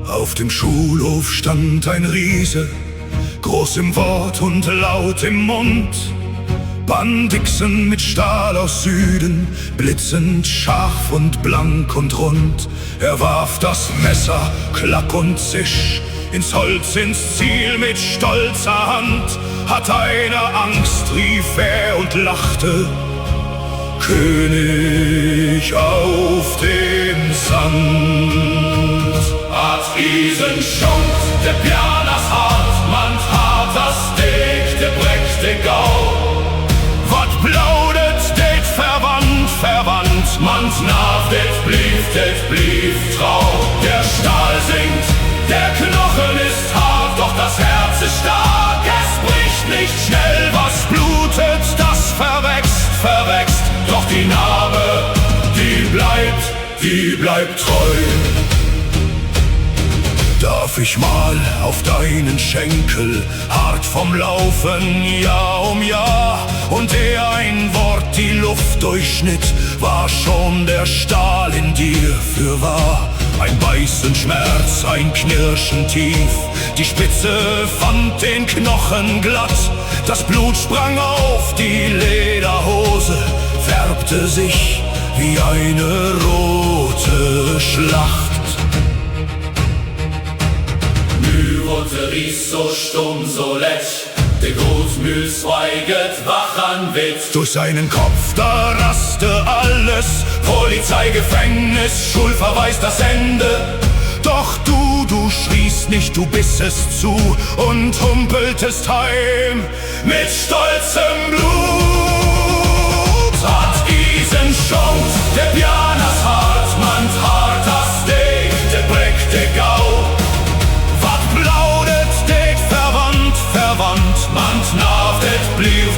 Auf dem Schulhof stand ein Riese, groß im Wort und laut im Mund. Bandixen mit Stahl aus Süden, blitzend, scharf und blank und rund. Er warf das Messer, klack und zisch, ins Holz, ins Ziel mit stolzer Hand. Hat einer Angst, rief er und lachte: König auf dem Sand. Hat Riesenschunk, der Pianas hart, man hart das Steak, der breckt de Gau. Wat plaudet, det verwandt, Mans nav, det blieb trau. Der Stahl singt, der Knochen ist hart, doch das Herz ist stark. Es bricht nicht schnell, was blutet, das verwächst, doch die Narbe, die bleibt treu. Darf ich mal auf deinen Schenkel, hart vom Laufen, Jahr um Jahr? Und ehe ein Wort die Luft durchschnitt, war schon der Stahl in dir fürwahr. Ein Beißen Schmerz, ein Knirschen tief, die Spitze fand den Knochen glatt. Das Blut sprang auf die Lederhose, färbte sich wie eine rote Schlacht. Rote Ries so stumm, so lech, der Großmühl zweiget wach an Witz. Durch seinen Kopf, da raste alles, Polizei, Gefängnis, Schulverweis, das Ende. Doch du schriest nicht, du bissest zu und humpeltest heim mit stolzem Blut. Hat Riesenschunk, der Pianas hart, man hart das Steak, der breckt de Gau. Mans nav, det blieb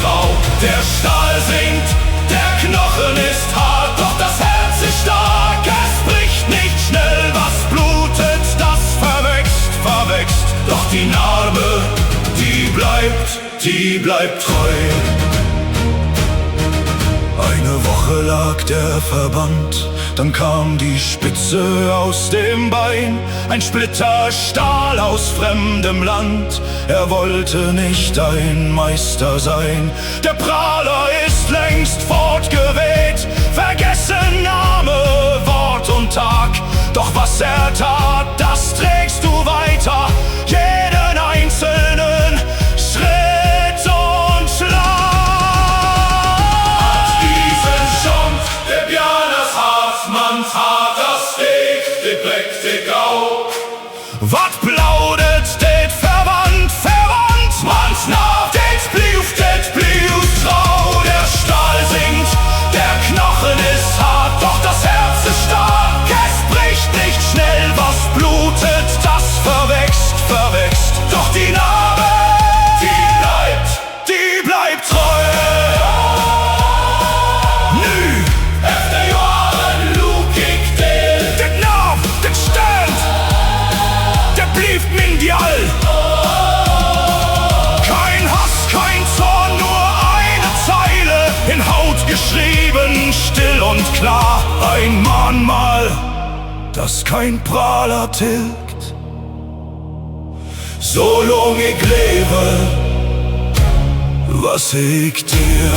trau. Der Stahl singt, der Knochen ist hart, doch das Herz ist stark. Es bricht nicht schnell, was blutet, das verwächst, doch die Narbe, die bleibt treu. Eine Woche lag der Verband, dann kam die Spitze aus dem Bein. Ein Splitter Stahl aus fremdem Land, er wollte nicht ein Meister sein. Der Prahler ist längst fortgeweht, vergessen Name, Wort und Tag. Doch was er tat, das trägst du weiter, jeden einzelnen Schritt und Schlag. Hart das Steak, det breckt de Gau. Wat plaudet, det verwandt, Mans nav, det blieb trau. Der Stahl singt, der Knochen ist hart, doch das Herz ist stark. Es bricht nicht schnell, was blutet, das verwächst, doch die Narbe, die bleibt treu. Kein Hass, kein Zorn, nur eine Zeile, in Haut geschrieben, still und klar. Ein Mahnmal, das kein Prahler tilgt. So lang ich lebe, was ich dir